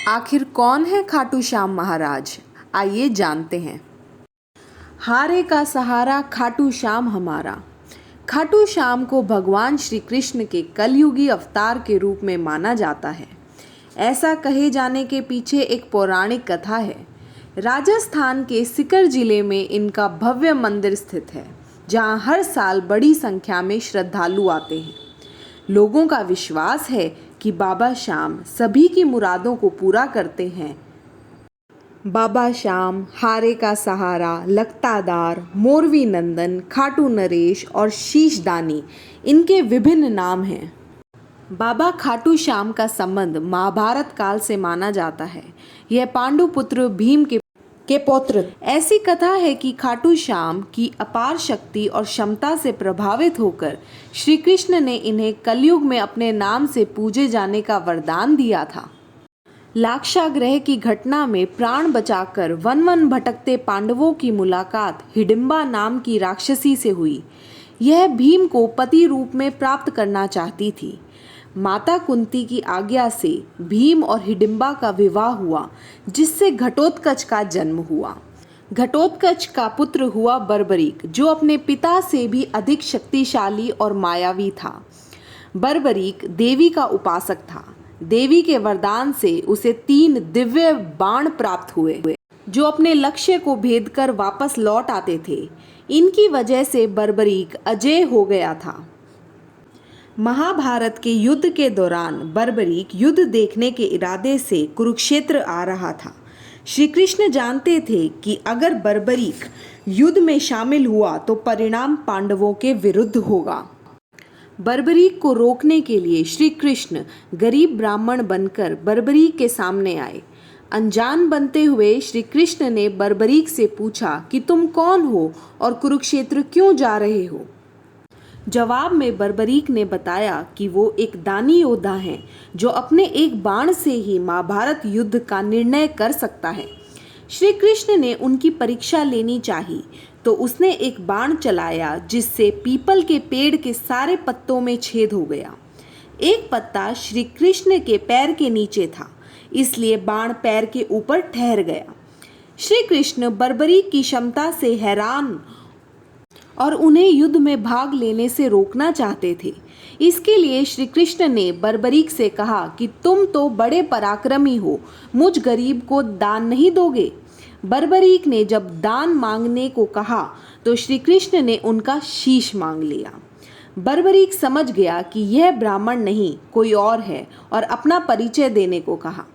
आखिर कौन है खाटू श्याम महाराज, आइए जानते हैं। हारे का सहारा खाटू श्याम हमारा। खाटू श्याम को भगवान श्री कृष्ण के कलयुगी अवतार के रूप में माना जाता है। ऐसा कहे जाने के पीछे एक पौराणिक कथा है। राजस्थान के सीकर जिले में इनका भव्य मंदिर स्थित है, जहां हर साल बड़ी संख्या में श्रद्धालु आते हैं। लोगों का विश्वास है कि बाबा श्याम सभी की मुरादों को पूरा करते हैं। बाबा श्याम, हारे का सहारा, लखतादार, मोरवी नंदन, खाटू नरेश और शीशदानी इनके विभिन्न नाम हैं। बाबा खाटू श्याम का संबंध महाभारत काल से माना जाता है। यह पांडु पुत्र भीम के पौत्र। ऐसी कथा है कि खाटू श्याम की अपार शक्ति और क्षमता से प्रभावित होकर श्री कृष्ण ने इन्हें कलयुग में अपने नाम से पूजे जाने का वरदान दिया था। लाक्षागृह की घटना में प्राण बचाकर वन वन भटकते पांडवों की मुलाकात हिडिंबा नाम की राक्षसी से हुई। यह भीम को पति रूप में प्राप्त करना चाहती थी। माता कुंती की आज्ञा से भीम और हिडिंबा का विवाह हुआ, जिससे घटोत्कच का जन्म हुआ। घटोत्कच का पुत्र हुआ बर्बरीक, जो अपने पिता से भी अधिक शक्तिशाली और मायावी था। बर्बरीक देवी का उपासक था। देवी के वरदान से उसे 3 दिव्य बाण प्राप्त हुए, जो अपने लक्ष्य को भेद कर वापस लौट आते थे। इनकी वजह से बर्बरीक अजेय हो गया था। महाभारत के युद्ध के दौरान बर्बरीक युद्ध देखने के इरादे से कुरुक्षेत्र आ रहा था। श्री कृष्ण जानते थे कि अगर बर्बरीक युद्ध में शामिल हुआ तो परिणाम पांडवों के विरुद्ध होगा। बर्बरीक को रोकने के लिए श्री कृष्ण गरीब ब्राह्मण बनकर बर्बरीक के सामने आए। अनजान बनते हुए श्री कृष्ण ने बर्बरीक से पूछा कि तुम कौन हो और कुरुक्षेत्र क्यों जा रहे हो। जवाब में बर्बरीक ने बताया कि वो एक दानी योद्धा हैं, जो अपने एक बाण से ही महाभारत युद्ध का निर्णय कर सकता है। श्री कृष्ण ने उनकी परीक्षा लेनी चाहिए, तो उसने एक बाण चलाया, जिससे पीपल के पेड़ के सारे पत्तों में छेद हो गया। एक पत्ता श्री कृष्ण के पैर के नीचे था, इसलिए बाण पैर के ऊपर ठहर गया। श्री कृष्ण बर्बरीक की क्षमता से हैरान और उन्हें युद्ध में भाग लेने से रोकना चाहते थे। इसके लिए श्री कृष्ण ने बर्बरीक से कहा कि तुम तो बड़े पराक्रमी हो, मुझ गरीब को दान नहीं दोगे। बर्बरीक ने जब दान मांगने को कहा तो श्री कृष्ण ने उनका शीश मांग लिया। बर्बरीक समझ गया कि यह ब्राह्मण नहीं कोई और है और अपना परिचय देने को कहा।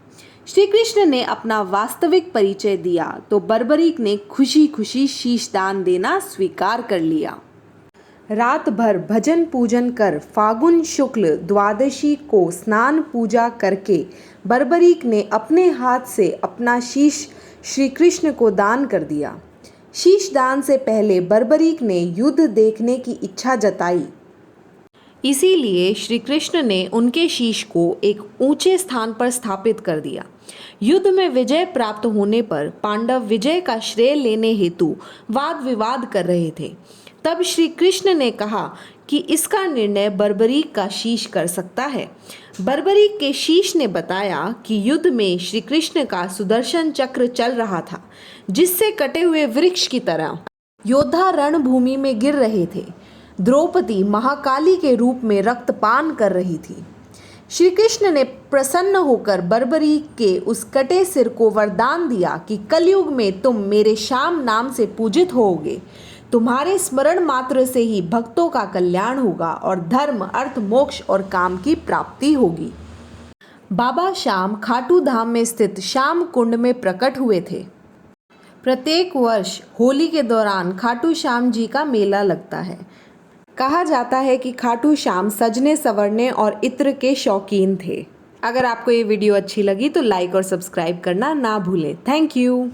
श्री कृष्ण ने अपना वास्तविक परिचय दिया तो बर्बरीक ने खुशी खुशी शीशदान देना स्वीकार कर लिया। रात भर भजन पूजन कर फागुन शुक्ल द्वादशी को स्नान पूजा करके बर्बरीक ने अपने हाथ से अपना शीश श्री कृष्ण को दान कर दिया। शीशदान से पहले बर्बरीक ने युद्ध देखने की इच्छा जताई, इसीलिए श्री कृष्ण ने उनके शीश को एक ऊंचे स्थान पर स्थापित कर दिया। युद्ध में विजय प्राप्त होने पर पांडव विजय का श्रेय लेने हेतु वाद विवाद कर रहे थे। तब श्री कृष्ण ने कहा कि इसका निर्णय बर्बरीक का शीश कर सकता है। बर्बरीक के शीश ने बताया कि युद्ध में श्री कृष्ण का सुदर्शन चक्र चल रहा था, जिससे कटे हुए वृक्ष की तरह योद्धा रणभूमि में गिर रहे थे। द्रौपदी महाकाली के रूप में रक्तपान कर रही थी। श्री कृष्ण ने प्रसन्न होकर बर्बरीक के उस कटे सिर को वरदान दिया कि कलयुग में तुम मेरे श्याम नाम से पूजित होोगे। तुम्हारे स्मरण मात्र से ही भक्तों का कल्याण होगा और धर्म, अर्थ, मोक्ष और काम की प्राप्ति होगी। बाबा श्याम खाटू धाम में स्थित श्याम कुंड में प्रकट हुए थे। प्रत्येक वर्ष होली के दौरान खाटू श्याम जी का मेला लगता है। कहा जाता है कि खाटू श्याम सजने संवरने और इत्र के शौकीन थे। अगर आपको ये वीडियो अच्छी लगी तो लाइक और सब्सक्राइब करना ना भूलें। Thank you.